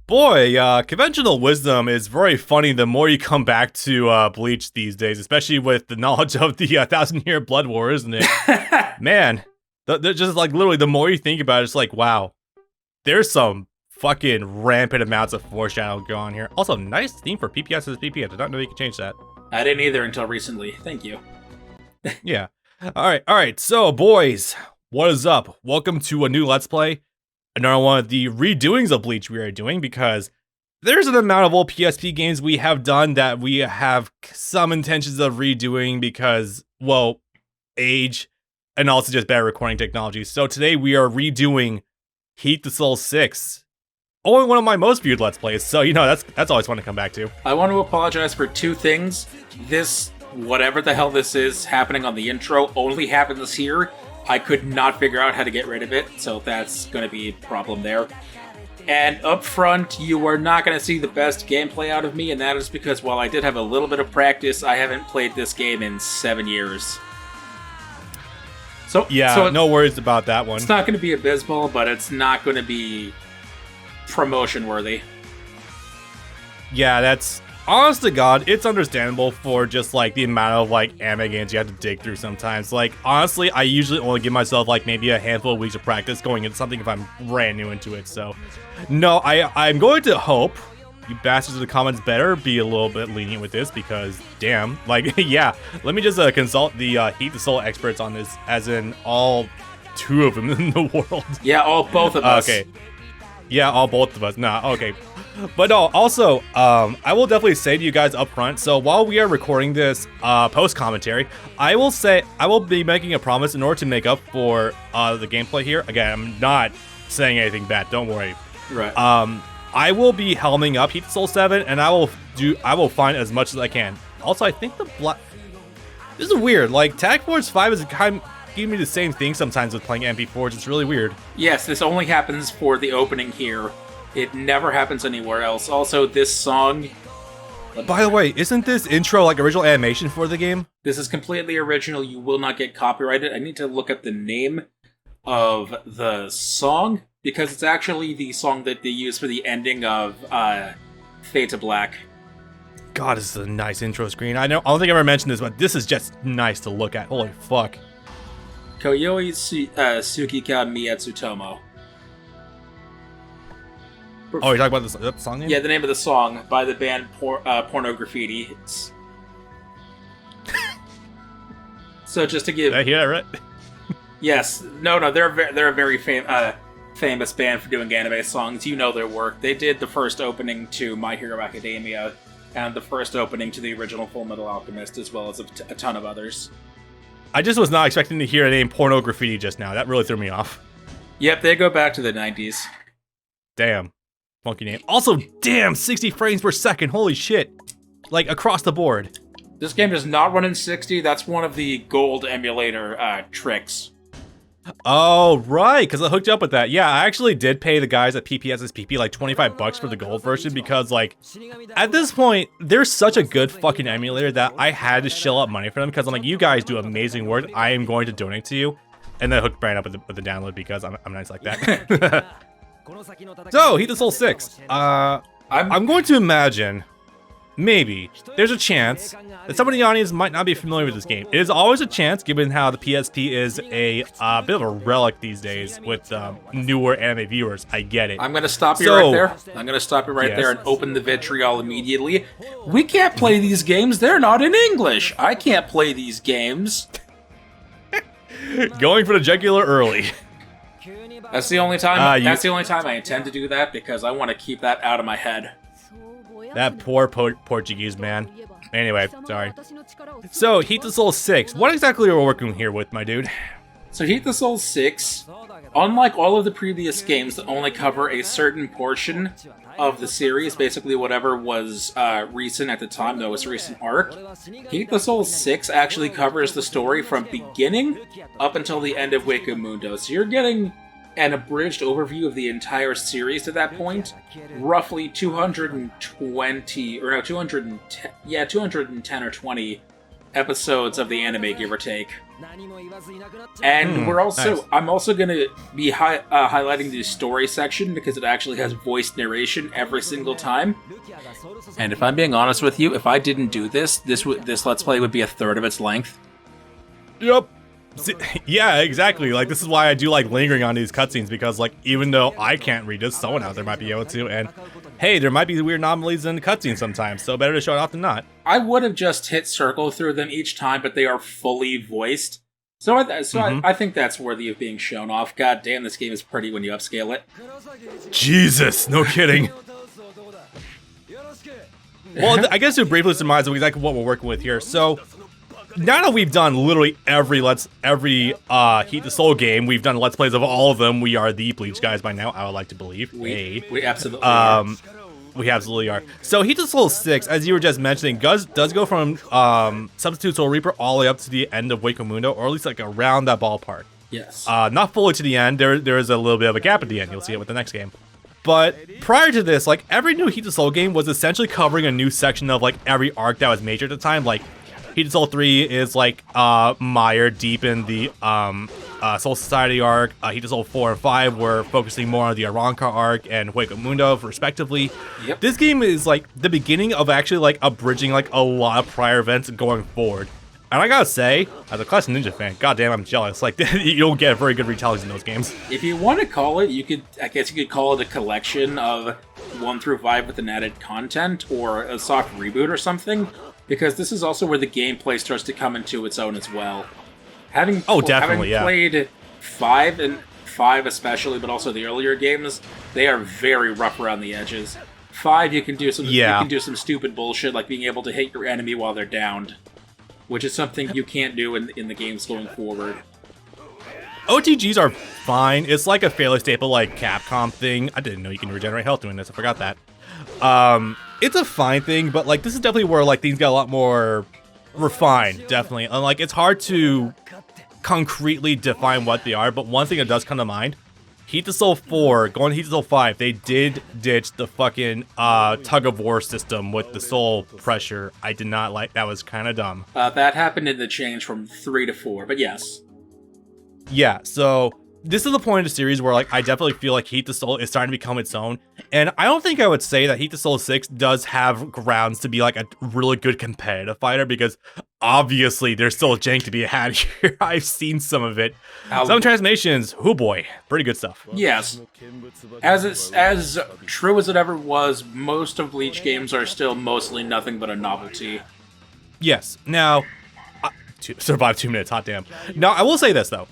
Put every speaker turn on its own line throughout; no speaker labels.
Boy, conventional wisdom is very funny the more you come back to Bleach these days, especially with the knowledge of the Thousand-Year Blood War, isn't it? Man, just like literally the more you think about it, it's like, wow, there's some fucking rampant amounts of foreshadowing going on here. Also, nice theme for PPSSPP. I did not know you could change that.
I didn't either until recently. Thank you.
Yeah. All right. So, boys, what is up? Welcome to a new Let's Play. Another one of the redoings of Bleach we are doing, because there's an amount of old PSP games we have done that we have some intentions of redoing because, well, age and also just better recording technology. So today we are redoing Heat the Soul 6. Only one of my most viewed Let's Plays, so you know that's always fun to come back to.
I want to apologize for two things. This, whatever the hell this is happening on the intro, only happens here. I could not figure out how to get rid of it, so that's going to be a problem there. And up front, you are not going to see the best gameplay out of me, and that is because while I did have a little bit of practice, I haven't played this game in 7 years. So
no worries about that one.
It's not going to be abysmal, but it's not going to be promotion worthy.
Yeah, that's honest to God, it's understandable for just like the amount of like anime games you have to dig through sometimes. Like honestly, I usually only give myself like maybe a handful of weeks of practice going into something if I'm brand new into it. So no, I'm going to hope you bastards in the comments better be a little bit lenient with this, because damn, like yeah, let me just consult the Heat the Soul experts on this, as in all two of them in the world.
Yeah, both of us.
Okay. Yeah, both of us. Nah, okay. But no, also, I will definitely say to you guys up front, so while we are recording this post-commentary, I will be making a promise in order to make up for the gameplay here. Again, I'm not saying anything bad, don't worry.
Right.
I will be helming up Heat the Soul 7, and I will find as much as I can. Also, I think this is weird, like, Tag Force 5 is kind of giving me the same thing sometimes with playing MP4s, it's really weird.
Yes, this only happens for the opening here. It never happens anywhere else. Also, this song...
By the way, isn't this intro like original animation for the game?
This is completely original. You will not get copyrighted. I need to look up the name of the song, because it's actually the song that they use for the ending of Fade to Black.
God, this is a nice intro screen. I don't think I ever mentioned this, but this is just nice to look at. Holy fuck.
Koyoi Tsukika Miyatsutomo.
Oh, you're talking about the song name?
Yeah, the name of the song by the band Porno Graffiti. So just to give...
Did I hear that right?
Yes. No, they're a very famous band for doing anime songs. You know their work. They did the first opening to My Hero Academia, and the first opening to the original Full Metal Alchemist, as well as a ton of others. I
just was not expecting to hear the name Porno Graffiti just now. That really threw me off.
Yep, they go back to the 90s.
Damn. Funky name. Also, damn, 60 frames per second. Holy shit. Like, across the board.
This game does not run in 60. That's one of the gold emulator tricks.
Oh, right, because I hooked you up with that. Yeah, I actually did pay the guys at PPSSPP like $25 for the gold version, because, like, at this point, they're such a good fucking emulator that I had to shell out money for them, because I'm like, you guys do amazing work. I am going to donate to you. And then hooked Brian up with the download, because I'm nice like that. So, Heat the Soul 6. I'm going to imagine, maybe, there's a chance that some of the audience might not be familiar with this game. It is always a chance, given how the PSP is a bit of a relic these days with newer anime viewers. I get it.
I'm going to stop you right there. I'm going to stop you right there and open the vitriol immediately. We can't play these games. They're not in English. I can't play these games.
Going for the jugular early.
That's the only time. That's the only time I intend to do that, because I want to keep that out of my head.
That poor Portuguese man. Anyway, sorry. So, Heat the Soul 6. What exactly are we working here with, my dude?
So, Heat the Soul 6, unlike all of the previous games that only cover a certain portion of the series, basically whatever was recent at the time, though, was a recent arc, Heat the Soul 6 actually covers the story from beginning up until the end of Hueco Mundo. So you're getting an abridged overview of the entire series to that point, roughly 220, or no, 210, 210 or 20 episodes of the anime, give or take. And
nice.
I'm also going to be highlighting the story section because it actually has voiced narration every single time. And if I'm being honest with you, if I didn't do this Let's Play would be a third of its length.
Yep. Yeah, exactly. Like, this is why I do like lingering on these cutscenes, because like, even though I can't read this, someone out there might be able to, and hey, there might be weird anomalies in the cutscenes sometimes, so better to show it off than not.
I would have just hit circle through them each time, but they are fully voiced. So I think that's worthy of being shown off. God damn, this game is pretty when you upscale it.
Jesus, no kidding. Well, I guess to briefly surmise exactly what we're working with here. So, now that we've done literally every Heat the Soul game, we've done Let's Plays of all of them. We are the Bleach guys by now, I would like to believe.
We absolutely are.
We absolutely are. So Heat the Soul 6, as you were just mentioning, does go from Substitute Soul Reaper all the way up to the end of Hueco Mundo, or at least like around that ballpark.
Yes.
Not fully to the end. There is a little bit of a gap at the end. You'll see it with the next game. But prior to this, like, every new Heat the Soul game was essentially covering a new section of like every arc that was major at the time. Like, Heat the Soul 3 is like mired deep in the Soul Society arc. Heat the Soul 4 and 5 were focusing more on the Arranca arc and Hueco Mundo, respectively.
Yep.
This game is like the beginning of actually like abridging like a lot of prior events going forward. And I gotta say, as a Classic Ninja fan, goddamn, I'm jealous. Like, you don't get very good retellings in those games.
If you want to call it, I guess you could call it a collection of 1 through 5 with an added content, or a soft reboot or something, because this is also where the gameplay starts to come into its own as well. Having played 5 and 5 especially, but also the earlier games, they are very rough around the edges. 5, you can do some stupid bullshit like being able to hit your enemy while they're downed, which is something you can't do in the games going forward.
OTGs are fine. It's like a fairly staple like Capcom thing. I didn't know you can regenerate health doing this. I forgot that. It's a fine thing, but like this is definitely where like things got a lot more refined, definitely. And like it's hard to concretely define what they are, but one thing that does come to mind, Heat the Soul 4, going to Heat the Soul 5, they did ditch the fucking tug-of-war system with the soul pressure. I did not like, that was kind of dumb.
That happened in the change from 3 to 4, but yes.
Yeah, so this is the point of the series where like I definitely feel like Heat the Soul is starting to become its own. And I don't think I would say that Heat the Soul 6 does have grounds to be like a really good competitive fighter, because obviously there's still jank to be had here. I've seen some of it. Some transformations, oh boy, pretty good stuff.
Yes. As true as it ever was, most of Bleach games are still mostly nothing but a novelty.
Yes. Now, survive 2 minutes, hot damn. Now, I will say this though.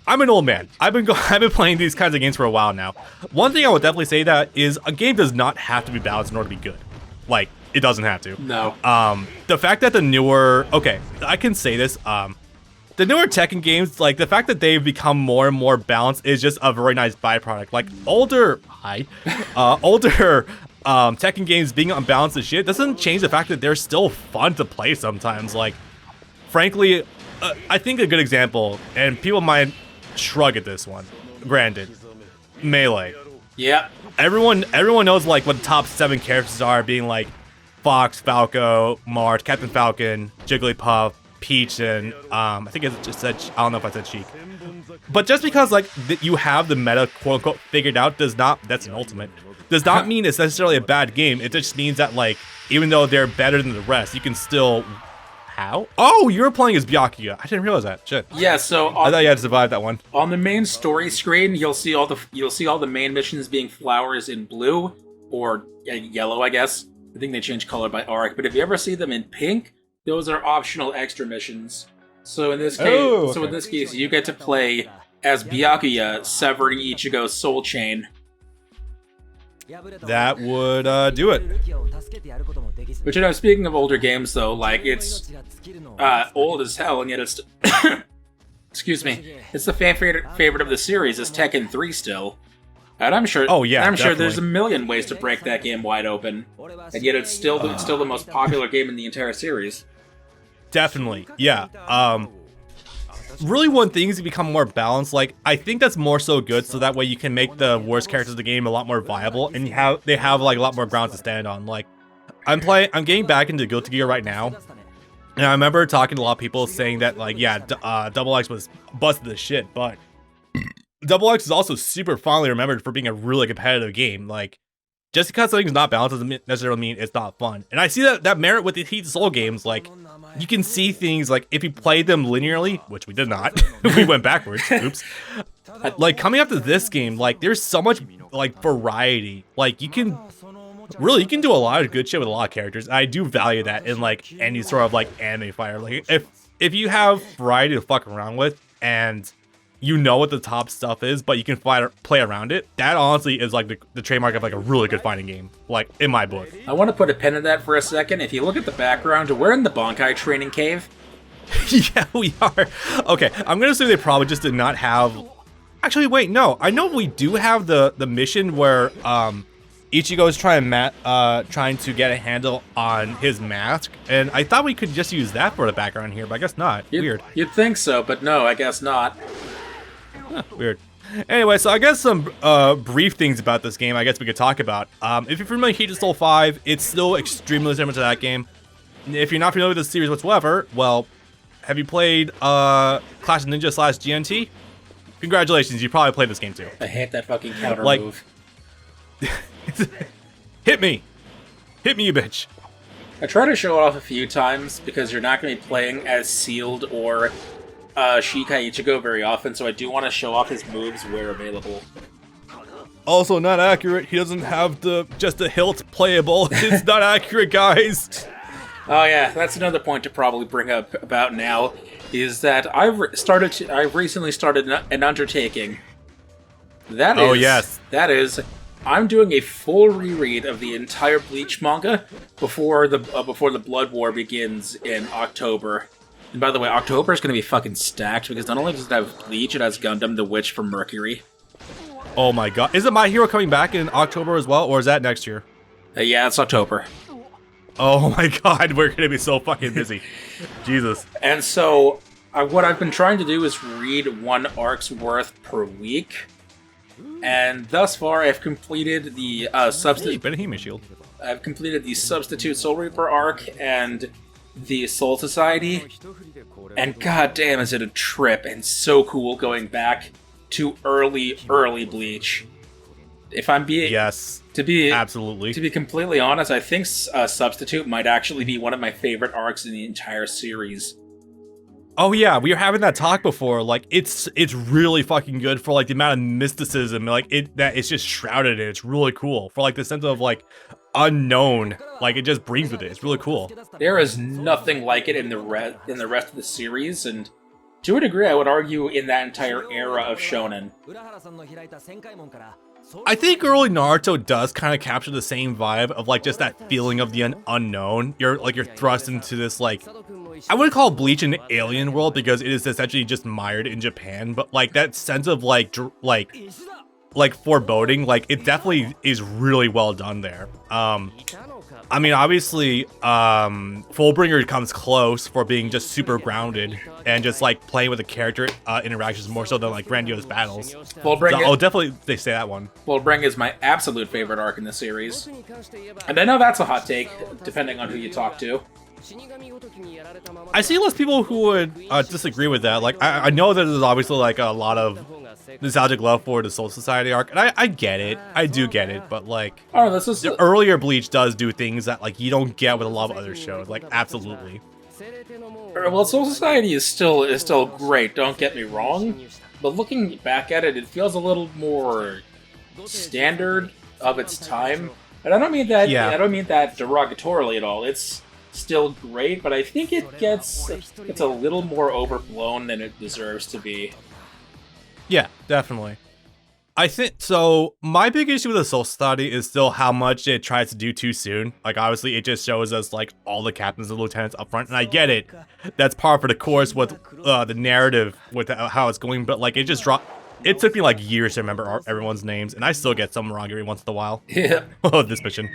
I'm an old man. I've been playing these kinds of games for a while now. One thing I would definitely say that is a game does not have to be balanced in order to be good. Like, it doesn't have to.
No.
The fact that the newer, okay, I can say this, the newer Tekken games, like the fact that they've become more and more balanced is just a very nice byproduct. Like older Tekken games being unbalanced as shit doesn't change the fact that they're still fun to play sometimes. Like, frankly, I think a good example, and people might shrug at this one, granted, Melee.
Yeah.
Everyone knows like what the top 7 characters are, being like Fox, Falco, Marth, Captain Falcon, Jigglypuff, Peach, and I think it just said, I don't know if I said Sheik. But just because like you have the meta quote unquote figured out does not mean it's necessarily a bad game. It just means that like even though they're better than the rest, you can still. How? Oh, you're playing as Byakuya. I didn't realize that. Shit.
Yeah, so
I thought you had to survive that one.
On the main story screen, you'll see all the main missions being flowers in blue or yellow, I guess. I think they change color by arc. But if you ever see them in pink, those are optional extra missions. So in this case, you get to play as Byakuya severing Ichigo's soul chain.
That would do it.
Which, you know, speaking of older games, though, like, it's old as hell, and yet it's... excuse me. It's the fan favorite of the series, is Tekken 3 still. And I'm sure...
Oh, yeah,
I'm sure there's a million ways to break that game wide open. And yet it's still the most popular game in the entire series.
Definitely, yeah. Really want things to become more balanced. Like, I think that's more so good, so that way you can make the worst characters of the game a lot more viable, and they have like a lot more grounds to stand on. Like, I'm getting back into Guilty Gear right now, And I remember talking to a lot of people saying that, like, yeah, Double X was busted the shit, but Double X is also super fondly remembered for being a really competitive game. Like, just because something's not balanced doesn't necessarily mean it's not fun. And I see that merit with the Heat Soul games. Like, you can see things, like, if you played them linearly, which we did not, we went backwards, oops. Like, coming up to this game, like, there's so much, like, variety. Like, you can do a lot of good shit with a lot of characters. I do value that in, like, any sort of, like, anime fighter. Like, if you have variety to fuck around with, and you know what the top stuff is, but you can play around it, that honestly is, like, the trademark of, like, a really good fighting game, like, in my book.
I want to put a pin in that for a second. If you look at the background, we're in the Bankai training cave.
Yeah, we are. Okay, I'm gonna say they probably just did not have... Actually, wait, no. I know we do have the mission where, Ichigo is trying to get a handle on his mask, and I thought we could just use that for the background here, but I guess not. Weird.
You'd think so, but no, I guess not.
Huh, weird. Anyway, so I guess some brief things about this game I guess we could talk about. If you're familiar with Heat Soul 5, it's still extremely similar to that game. If you're not familiar with the series whatsoever, well, have you played Clash of Ninja / GNT? Congratulations, you probably played this game too.
I hate that fucking counter move.
Hit me, you bitch.
I try to show it off a few times because you're not going to be playing as Sealed or Shikai Ichigo very often, so I do want to show off his moves where available.
Also not accurate. He doesn't have just the hilt playable. It's not accurate, guys.
Oh yeah, that's another point to probably bring up about now, is that I've recently started an undertaking. That is, I'm doing a full reread of the entire Bleach manga before the Blood War begins in October. And by the way, October is going to be fucking stacked because not only does it have Bleach, it has Gundam the Witch from Mercury.
Oh my god. Isn't My Hero coming back in October as well, or is that next year?
Yeah, it's October.
Oh my god, we're going to be so fucking busy. Jesus.
And so, what I've been trying to do is read one arc's worth per week. And thus far, I've completed the
Benihime Shield.
I've completed the Substitute Soul Reaper arc and the Soul Society. And goddamn, is it a trip and so cool going back to early Bleach. If I'm being
absolutely
to be completely honest, I think Substitute might actually be one of my favorite arcs in the entire series.
Oh yeah, we were having that talk before. Like it's really fucking good for like the amount of mysticism, like it's just shrouded in. It's really cool for like the sense of like unknown, like it just brings with it. It's really cool.
There is nothing like it in the rest of the series, and to a degree, I would argue in that entire era of shonen.
I think early Naruto does kind of capture the same vibe of like just that feeling of the unknown. You're thrust into this like, I wouldn't call Bleach an alien world because it is essentially just mired in Japan, but like that sense of like foreboding, like it definitely is really well done there. I mean, obviously, Fullbringer comes close for being just super grounded and just like playing with the character interactions more so than like grandiose battles. Definitely they say that one.
Fullbringer is my absolute favorite arc in the series, and I know that's a hot take depending on who you talk to.
I see less people who would disagree with that. Like, I know that there's obviously like a lot of nostalgic love for the Soul Society arc, and I get it. I do get it, but like, the earlier Bleach does do things that like you don't get with a lot of other shows. Like, absolutely.
Well, Soul Society is still great. Don't get me wrong, but looking back at it, it feels a little more standard of its time, and I don't mean that. Yeah. I don't mean that derogatorily at all. It's still great, but I think it's a little more overblown than it deserves to be.
Yeah, definitely. I think so. My big issue with the Soul Society is still how much it tries to do too soon. Like, obviously, it just shows us like all the captains and lieutenants up front, and I get it. That's par for the course with the narrative with how it's going, but like it just dropped. It took me like years to remember everyone's names, and I still get some wrong every once in a while.
Yeah.
Oh, this mission.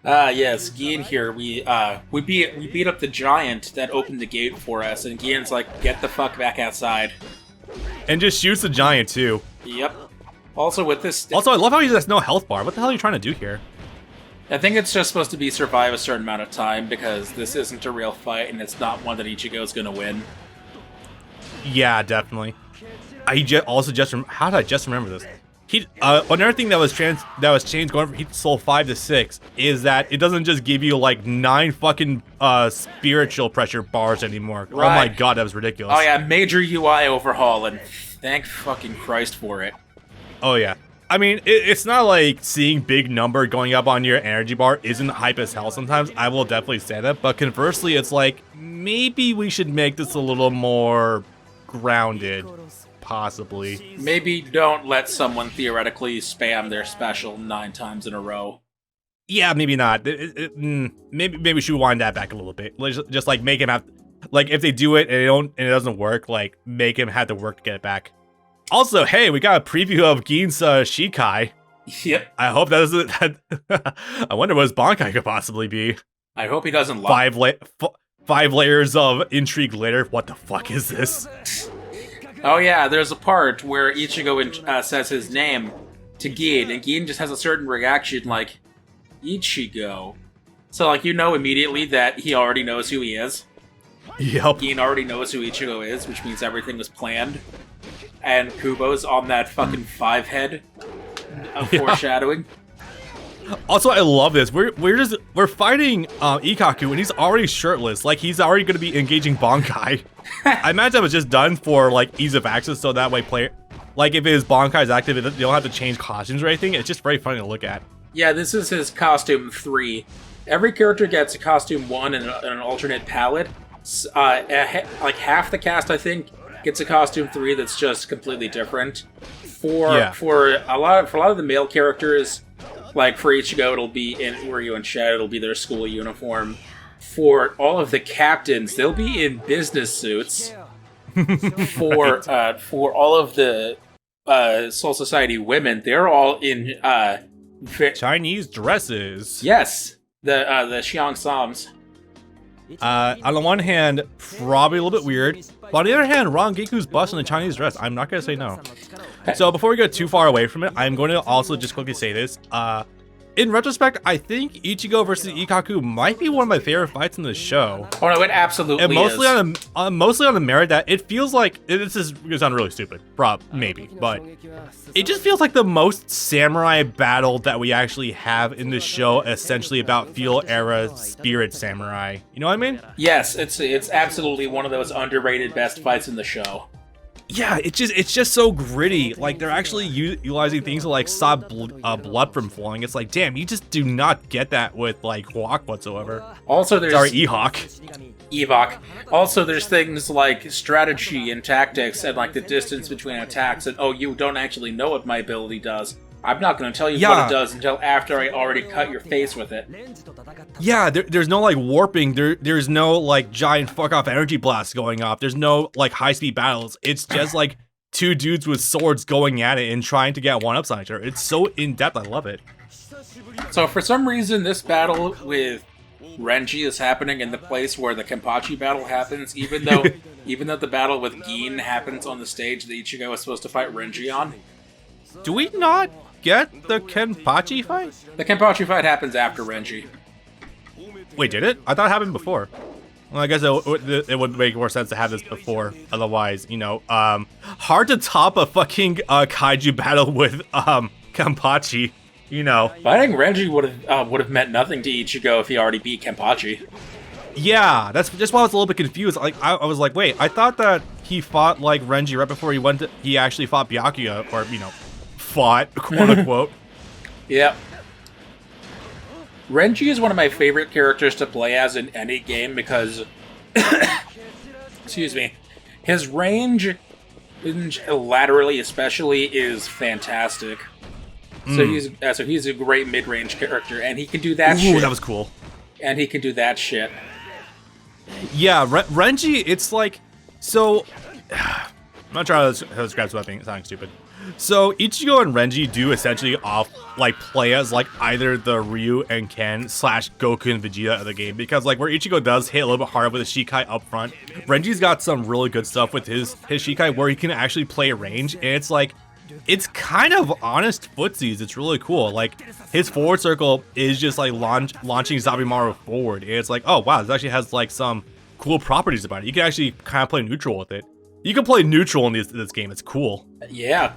Yes, Gian here. We beat up the giant that opened the gate for us, and Gian's like, "Get the fuck back outside,"
and just shoots the giant too.
Yep. Also, with this.
Also, I love how he has no health bar. What the hell are you trying to do here?
I think it's just supposed to be survive a certain amount of time because this isn't a real fight and it's not one that Ichigo's gonna win.
Yeah, definitely. How did I just remember this? Another thing that was changed going from Heat Soul 5 to 6 is that it doesn't just give you like 9 fucking spiritual pressure bars anymore. Right. Oh my god, that was ridiculous.
Oh yeah, major UI overhaul, and thank fucking Christ for it.
Oh yeah. I mean, it's not like seeing big number going up on your energy bar isn't hype as hell sometimes. I will definitely say that. But conversely, it's like, maybe we should make this a little more grounded, possibly.
Maybe don't let someone theoretically spam their special 9 times in a row.
Yeah, maybe not. Maybe we should wind that back a little bit. Just like make him have, like if they do it and it doesn't work, like make him have to work to get it back. Also, hey, we got a preview of Gin's Shikai.
Yep.
I hope that doesn't. I wonder what his Bankai could possibly be.
I hope he doesn't lie.
5 layers of intrigue later. What the fuck is this?
Oh yeah, there's a part where Ichigo says his name to Gin, and Gin just has a certain reaction like, Ichigo. So like, you know immediately that he already knows who he is.
Yep.
Gin already knows who Ichigo is, which means everything was planned. And Kubo's on that fucking 5 head of foreshadowing.
Also, I love this. We're fighting Ikkaku, and he's already shirtless. Like he's already going to be engaging Bankai. I imagine that was just done for like ease of access, so that way player, like if his Bankai is active, they don't have to change costumes or anything. It's just very funny to look at.
Yeah, this is his costume 3. Every character gets a costume 1 and an alternate palette. Like half the cast, I think, gets a costume 3 that's just completely different. For a lot of the male characters, like for Ichigo, it'll be in Uryu and Shed, it'll be their school uniform. For all of the captains, they'll be in business suits. For all of the Soul Society women, they're all in
Chinese dresses.
Yes, the Xiang Sams.
On the one hand, probably a little bit weird. But on the other hand, Rangeku's bust in a Chinese dress. I'm not going to say no. So before we go too far away from it, I'm going to also just quickly say this. In retrospect, I think Ichigo versus Ikkaku might be one of my favorite fights in the show.
Oh no, it absolutely
and mostly
is.
Mostly on the merit that it feels like, this is going to sound really stupid, maybe, but it just feels like the most samurai battle that we actually have in the show, essentially about feudal era spirit samurai. You know what I mean?
Yes, it's absolutely one of those underrated best fights in the show.
Yeah, it's just so gritty. Like they're actually utilizing things to like stop blood from flowing. It's like, damn, you just do not get that with like Hawk whatsoever.
Also, there's
Ehawk.
Also, there's things like strategy and tactics and like the distance between attacks. And oh, you don't actually know what my ability does. I'm not going to tell you what it does until after I already cut your face with it.
Yeah, there's no like warping. There's no like giant fuck off energy blasts going off. There's no like high speed battles. It's just like 2 dudes with swords going at it and trying to get one up on each other. It's so in depth. I love it.
So for some reason, this battle with Renji is happening in the place where the Kenpachi battle happens, even though the battle with Gin happens on the stage that Ichigo is supposed to fight Renji on.
Do we not get the Kenpachi fight?
The Kenpachi fight happens after Renji.
Wait, did it? I thought it happened before. Well, I guess it would make more sense to have this before. Otherwise, you know, hard to top a fucking kaiju battle with Kenpachi. You know,
fighting Renji would have meant nothing to Ichigo if he already beat Kenpachi.
Yeah, that's just why I was a little bit confused. Like, I was like, wait, I thought that he fought like Renji right before he actually fought Byakuya, or you know, fought quote unquote.
Yep. Renji is one of my favorite characters to play as in any game because, excuse me, his range, laterally especially, is fantastic. So he's a great mid-range character, and he can do that shit.
Ooh, that was cool.
And he can do that shit.
Yeah, Renji, it's like, so, I'm not trying to describe something sounding stupid. So Ichigo and Renji do essentially play as like either the Ryu and Ken / Goku and Vegeta of the game, because like where Ichigo does hit a little bit harder with his Shikai up front, Renji's got some really good stuff with his Shikai where he can actually play range, and it's like it's kind of honest footsies. It's really cool. Like, his forward circle is just like launching Zabimaru forward. And it's like, oh wow, this actually has like some cool properties about it. You can actually kind of play neutral with it. You can play neutral in this game. It's cool.
Yeah,